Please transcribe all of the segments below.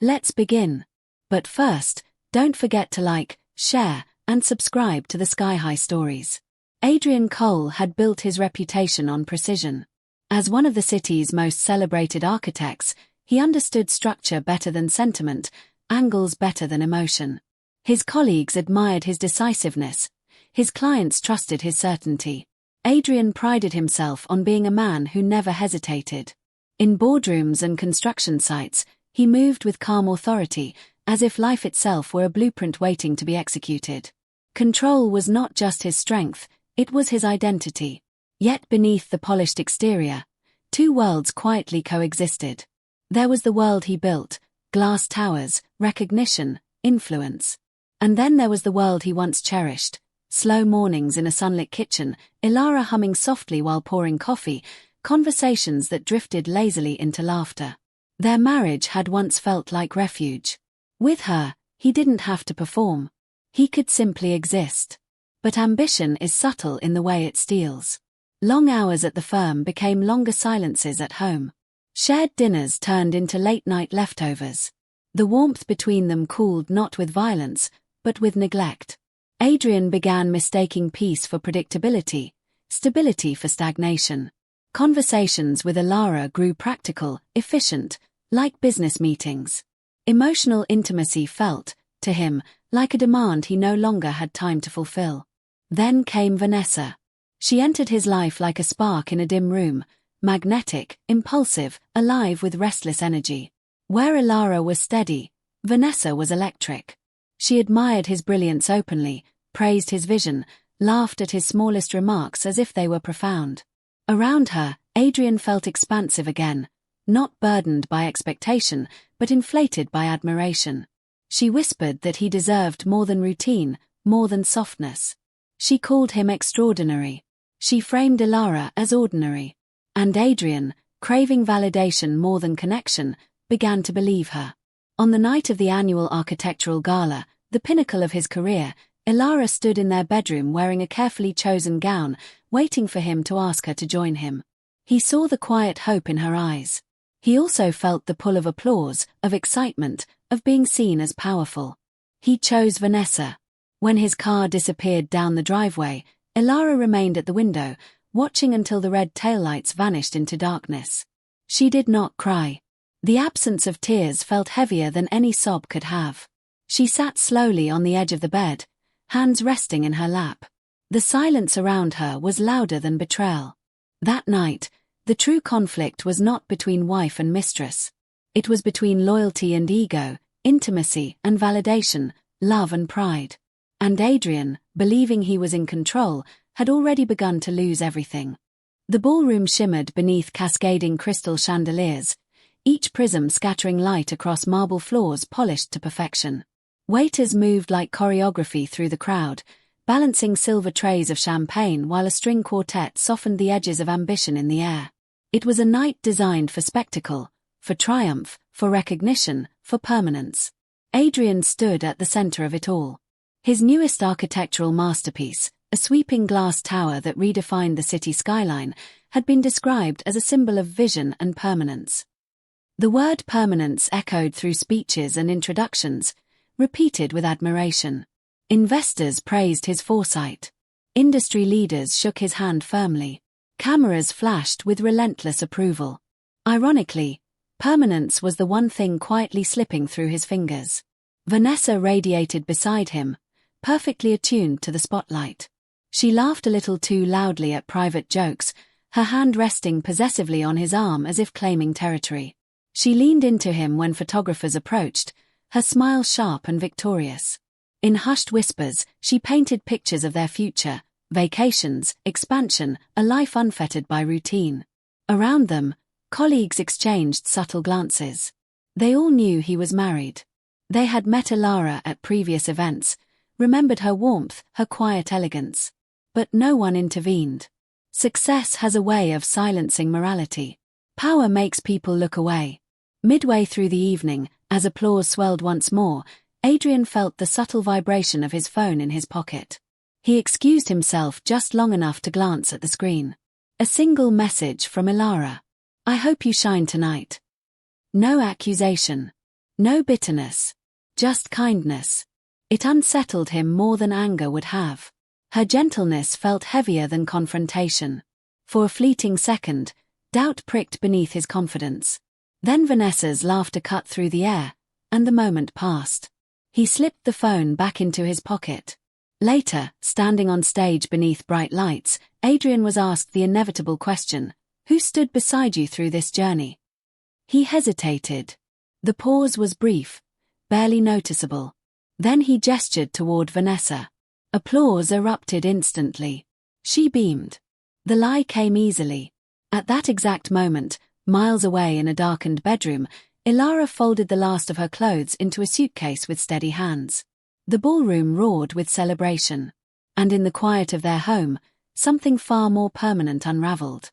Let's begin. But first, don't forget to like, share, and subscribe to the Sky High Stories. Adrian Cole had built his reputation on precision. As one of the city's most celebrated architects, he understood structure better than sentiment, angles better than emotion. His colleagues admired his decisiveness. His clients trusted his certainty. Adrian prided himself on being a man who never hesitated. In boardrooms and construction sites, he moved with calm authority, as if life itself were a blueprint waiting to be executed. Control was not just his strength, it was his identity. Yet beneath the polished exterior, two worlds quietly coexisted. There was the world he built, glass towers, recognition, influence. And then there was the world he once cherished, slow mornings in a sunlit kitchen, Elara humming softly while pouring coffee, conversations that drifted lazily into laughter. Their marriage had once felt like refuge. With her, he didn't have to perform. He could simply exist. But ambition is subtle in the way it steals. Long hours at the firm became longer silences at home. Shared dinners turned into late-night leftovers. The warmth between them cooled not with violence, but with neglect. Adrian began mistaking peace for predictability, stability for stagnation. Conversations with Elara grew practical, efficient, like business meetings. Emotional intimacy felt, to him, like a demand he no longer had time to fulfill. Then came Vanessa. She entered his life like a spark in a dim room, magnetic, impulsive, alive with restless energy. Where Elara was steady, Vanessa was electric. She admired his brilliance openly, praised his vision, laughed at his smallest remarks as if they were profound. Around her, Adrian felt expansive again, not burdened by expectation, but inflated by admiration. She whispered that he deserved more than routine, more than softness. She called him extraordinary. She framed Elara as ordinary. And Adrian, craving validation more than connection, began to believe her. On the night of the annual architectural gala, the pinnacle of his career, Elara stood in their bedroom wearing a carefully chosen gown, waiting for him to ask her to join him. He saw the quiet hope in her eyes. He also felt the pull of applause, of excitement, of being seen as powerful. He chose Vanessa. When his car disappeared down the driveway, Elara remained at the window, watching until the red taillights vanished into darkness. She did not cry. The absence of tears felt heavier than any sob could have. She sat slowly on the edge of the bed, hands resting in her lap. The silence around her was louder than betrayal. That night, the true conflict was not between wife and mistress. It was between loyalty and ego, intimacy and validation, love and pride. And Adrian, believing he was in control, had already begun to lose everything. The ballroom shimmered beneath cascading crystal chandeliers, each prism scattering light across marble floors polished to perfection. Waiters moved like choreography through the crowd, balancing silver trays of champagne while a string quartet softened the edges of ambition in the air. It was a night designed for spectacle, for triumph, for recognition, for permanence. Adrian stood at the center of it all. His newest architectural masterpiece, a sweeping glass tower that redefined the city skyline, had been described as a symbol of vision and permanence. The word permanence echoed through speeches and introductions, repeated with admiration. Investors praised his foresight. Industry leaders shook his hand firmly. Cameras flashed with relentless approval. Ironically, permanence was the one thing quietly slipping through his fingers. Vanessa radiated beside him, perfectly attuned to the spotlight. She laughed a little too loudly at private jokes, her hand resting possessively on his arm as if claiming territory. She leaned into him when photographers approached, her smile sharp and victorious. In hushed whispers, she painted pictures of their future, vacations, expansion, a life unfettered by routine. Around them, colleagues exchanged subtle glances. They all knew he was married. They had met Elara at previous events, remembered her warmth, her quiet elegance. But no one intervened. Success has a way of silencing morality. Power makes people look away. Midway through the evening, as applause swelled once more, Adrian felt the subtle vibration of his phone in his pocket. He excused himself just long enough to glance at the screen. A single message from Elara. "I hope you shine tonight." No accusation. No bitterness. Just kindness. It unsettled him more than anger would have. Her gentleness felt heavier than confrontation. For a fleeting second, doubt pricked beneath his confidence. Then Vanessa's laughter cut through the air, and the moment passed. He slipped the phone back into his pocket. Later, standing on stage beneath bright lights, Adrian was asked the inevitable question, "Who stood beside you through this journey?" He hesitated. The pause was brief, barely noticeable. Then he gestured toward Vanessa. Applause erupted instantly. She beamed. The lie came easily. At that exact moment, miles away in a darkened bedroom, Elara folded the last of her clothes into a suitcase with steady hands. The ballroom roared with celebration. And in the quiet of their home, something far more permanent unraveled.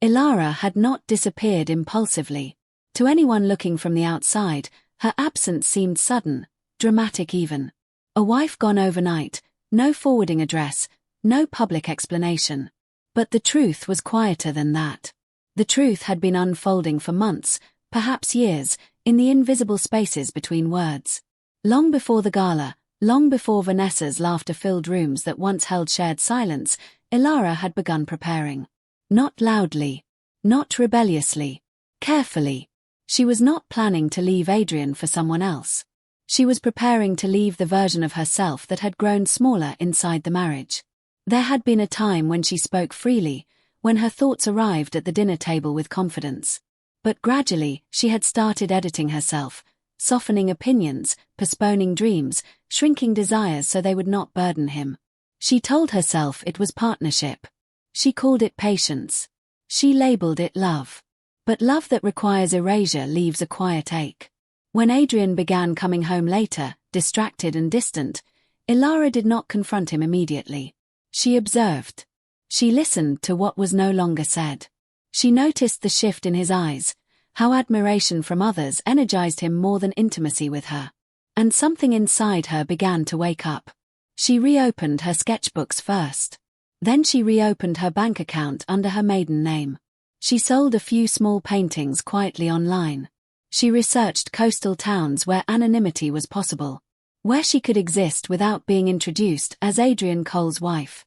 Elara had not disappeared impulsively. To anyone looking from the outside, her absence seemed sudden, dramatic even. A wife gone overnight, no forwarding address, no public explanation. But the truth was quieter than that. The truth had been unfolding for months, perhaps years, in the invisible spaces between words. Long before the gala, long before Vanessa's laughter-filled rooms that once held shared silence, Elara had begun preparing. Not loudly. Not rebelliously. Carefully. She was not planning to leave Adrian for someone else. She was preparing to leave the version of herself that had grown smaller inside the marriage. There had been a time when she spoke freely, when her thoughts arrived at the dinner table with confidence. But gradually, she had started editing herself, softening opinions, postponing dreams, shrinking desires so they would not burden him. She told herself it was partnership. She called it patience. She labeled it love. But love that requires erasure leaves a quiet ache. When Adrian began coming home later, distracted and distant, Elara did not confront him immediately. She observed. She listened to what was no longer said. She noticed the shift in his eyes, how admiration from others energized him more than intimacy with her. And something inside her began to wake up. She reopened her sketchbooks first. Then she reopened her bank account under her maiden name. She sold a few small paintings quietly online. She researched coastal towns where anonymity was possible, where she could exist without being introduced as Adrian Cole's wife.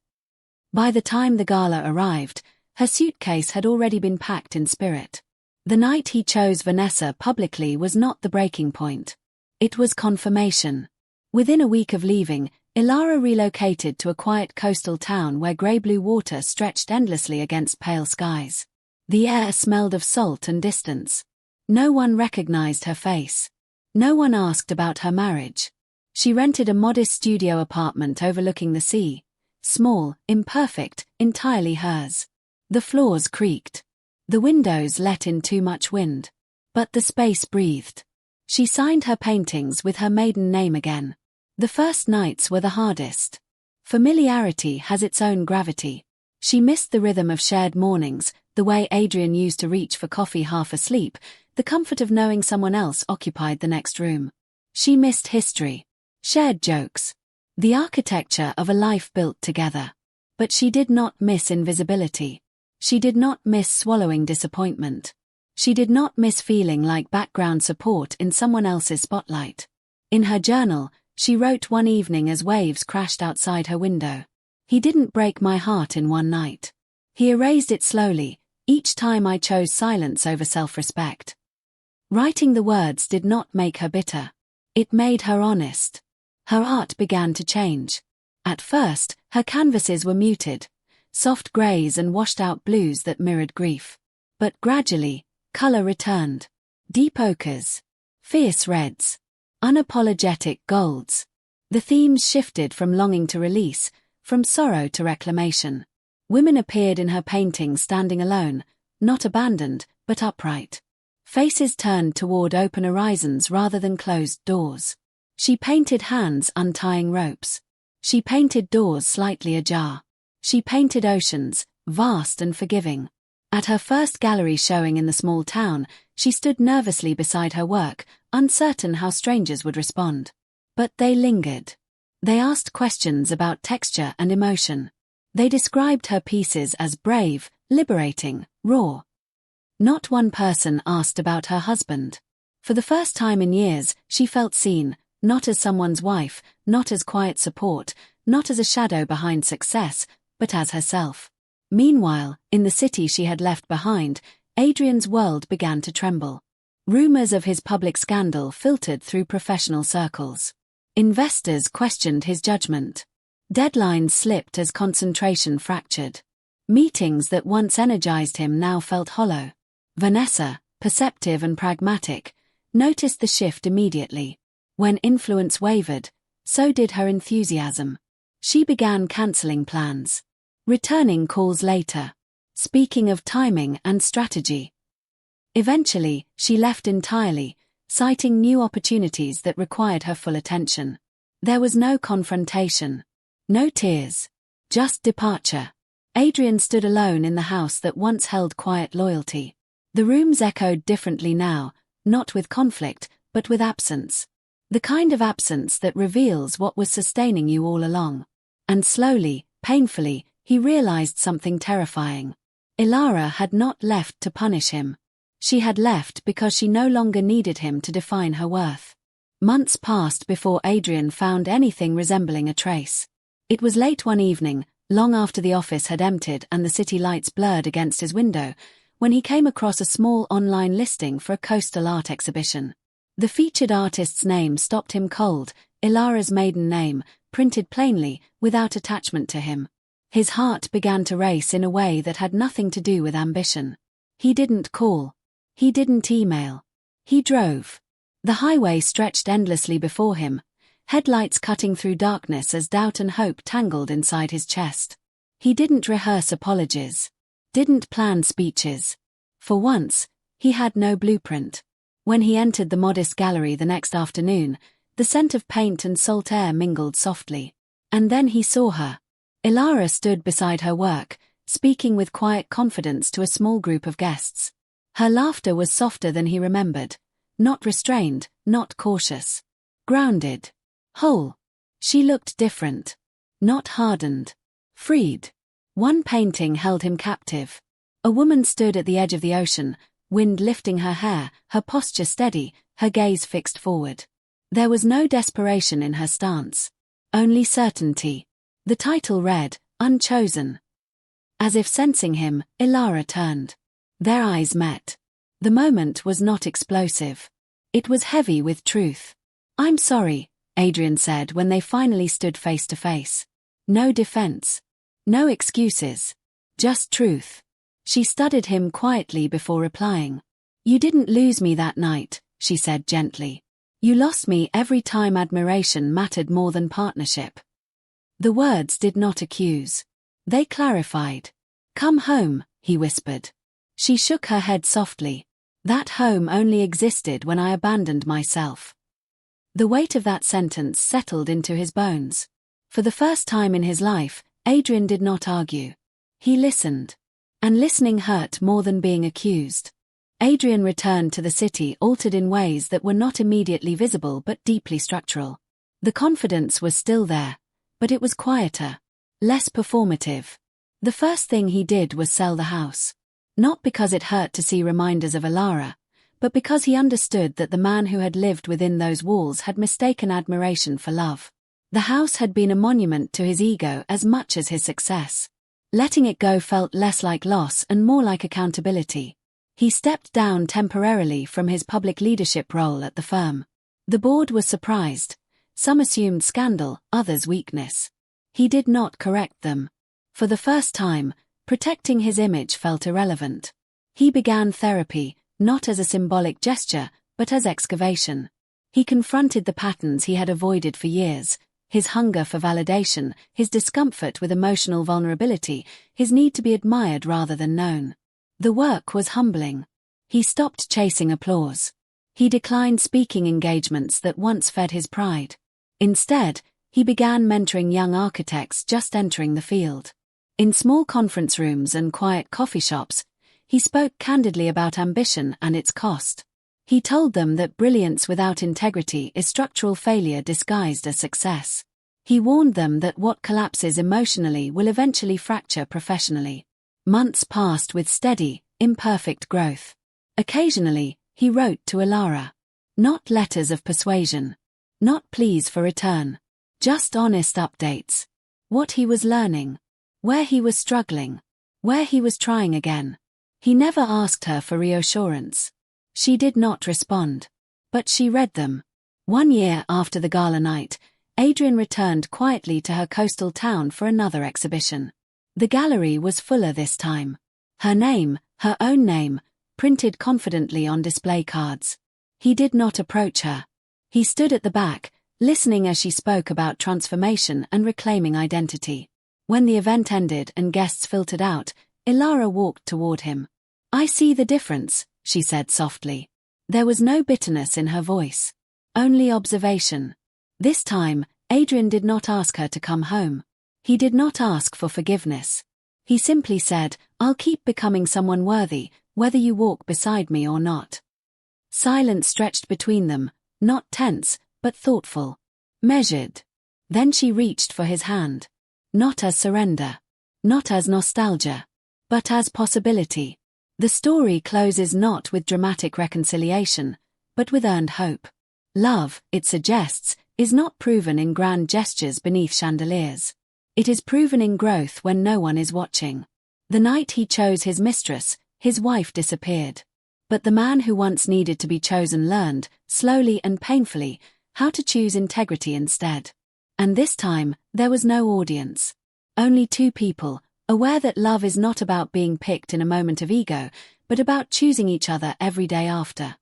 By the time the gala arrived, her suitcase had already been packed in spirit. The night he chose Vanessa publicly was not the breaking point. It was confirmation. Within a week of leaving, Elara relocated to a quiet coastal town where grey-blue water stretched endlessly against pale skies. The air smelled of salt and distance. No one recognized her face. No one asked about her marriage. She rented a modest studio apartment overlooking the sea. Small, imperfect, entirely hers. The floors creaked. The windows let in too much wind. But the space breathed. She signed her paintings with her maiden name again. The first nights were the hardest. Familiarity has its own gravity. She missed the rhythm of shared mornings, the way Adrian used to reach for coffee half asleep, the comfort of knowing someone else occupied the next room. She missed history. Shared jokes. The architecture of a life built together. But she did not miss invisibility. She did not miss swallowing disappointment. She did not miss feeling like background support in someone else's spotlight. In her journal, she wrote one evening as waves crashed outside her window. He didn't break my heart in one night. He erased it slowly, each time I chose silence over self-respect. Writing the words did not make her bitter. It made her honest. Her art began to change. At first, her canvases were muted, soft greys and washed-out blues that mirrored grief. But gradually, color returned. Deep ochres. Fierce reds. Unapologetic golds. The themes shifted from longing to release, from sorrow to reclamation. Women appeared in her paintings standing alone, not abandoned, but upright. Faces turned toward open horizons rather than closed doors. She painted hands untying ropes. She painted doors slightly ajar. She painted oceans, vast and forgiving. At her first gallery showing in the small town, she stood nervously beside her work, uncertain how strangers would respond. But they lingered. They asked questions about texture and emotion. They described her pieces as brave, liberating, raw. Not one person asked about her husband. For the first time in years, she felt seen, not as someone's wife, not as quiet support, not as a shadow behind success, but as herself. Meanwhile, in the city she had left behind, Adrian's world began to tremble. Rumors of his public scandal filtered through professional circles. Investors questioned his judgment. Deadlines slipped as concentration fractured. Meetings that once energized him now felt hollow. Vanessa, perceptive and pragmatic, noticed the shift immediately. When influence wavered, so did her enthusiasm. She began cancelling plans, returning calls later, speaking of timing and strategy. Eventually, she left entirely, citing new opportunities that required her full attention. There was no confrontation, no tears, just departure. Adrian stood alone in the house that once held quiet loyalty. The rooms echoed differently now, not with conflict, but with absence. The kind of absence that reveals what was sustaining you all along. And slowly, painfully, he realized something terrifying. Elara had not left to punish him. She had left because she no longer needed him to define her worth. Months passed before Adrian found anything resembling a trace. It was late one evening, long after the office had emptied and the city lights blurred against his window, when he came across a small online listing for a coastal art exhibition. The featured artist's name stopped him cold, Elara's maiden name, printed plainly, without attachment to him. His heart began to race in a way that had nothing to do with ambition. He didn't call. He didn't email. He drove. The highway stretched endlessly before him, headlights cutting through darkness as doubt and hope tangled inside his chest. He didn't rehearse apologies. Didn't plan speeches. For once, he had no blueprint. When he entered the modest gallery the next afternoon, the scent of paint and salt air mingled softly. And then he saw her. Elara stood beside her work, speaking with quiet confidence to a small group of guests. Her laughter was softer than he remembered, not restrained, not cautious. Grounded. Whole. She looked different. Not hardened. Freed. One painting held him captive. A woman stood at the edge of the ocean, wind lifting her hair, her posture steady, her gaze fixed forward. There was no desperation in her stance. Only certainty. The title read, Unchosen. As if sensing him, Elara turned. Their eyes met. The moment was not explosive. It was heavy with truth. "I'm sorry," Adrian said when they finally stood face to face. No defense. No excuses. Just truth. She studied him quietly before replying. "You didn't lose me that night," she said gently. "You lost me every time admiration mattered more than partnership." The words did not accuse. They clarified. "Come home," he whispered. She shook her head softly. "That home only existed when I abandoned myself." The weight of that sentence settled into his bones. For the first time in his life, Adrian did not argue. He listened. And listening hurt more than being accused. Adrian returned to the city altered in ways that were not immediately visible but deeply structural. The confidence was still there, but it was quieter, less performative. The first thing he did was sell the house. Not because it hurt to see reminders of Elara, but because he understood that the man who had lived within those walls had mistaken admiration for love. The house had been a monument to his ego as much as his success. Letting it go felt less like loss and more like accountability. He stepped down temporarily from his public leadership role at the firm. The board was surprised. Some assumed scandal, others weakness. He did not correct them. For the first time, protecting his image felt irrelevant. He began therapy, not as a symbolic gesture, but as excavation. He confronted the patterns he had avoided for years, his hunger for validation, his discomfort with emotional vulnerability, his need to be admired rather than known. The work was humbling. He stopped chasing applause. He declined speaking engagements that once fed his pride. Instead, he began mentoring young architects just entering the field. In small conference rooms and quiet coffee shops, he spoke candidly about ambition and its cost. He told them that brilliance without integrity is structural failure disguised as success. He warned them that what collapses emotionally will eventually fracture professionally. Months passed with steady, imperfect growth. Occasionally, he wrote to Elara. Not letters of persuasion. Not pleas for return. Just honest updates. What he was learning. Where he was struggling. Where he was trying again. He never asked her for reassurance. She did not respond. But she read them. 1 year after the gala night, Adrian returned quietly to her coastal town for another exhibition. The gallery was fuller this time. Her name, her own name, printed confidently on display cards. He did not approach her. He stood at the back, listening as she spoke about transformation and reclaiming identity. When the event ended and guests filtered out, Elara walked toward him. "I see the difference," she said softly. There was no bitterness in her voice. Only observation. This time, Adrian did not ask her to come home. He did not ask for forgiveness. He simply said, "I'll keep becoming someone worthy, whether you walk beside me or not." Silence stretched between them, not tense, but thoughtful. Measured. Then she reached for his hand. Not as surrender. Not as nostalgia. But as possibility. The story closes not with dramatic reconciliation, but with earned hope. Love, it suggests, is not proven in grand gestures beneath chandeliers. It is proven in growth when no one is watching. The night he chose his mistress, his wife disappeared. But the man who once needed to be chosen learned, slowly and painfully, how to choose integrity instead. And this time, there was no audience. Only two people, aware that love is not about being picked in a moment of ego, but about choosing each other every day after.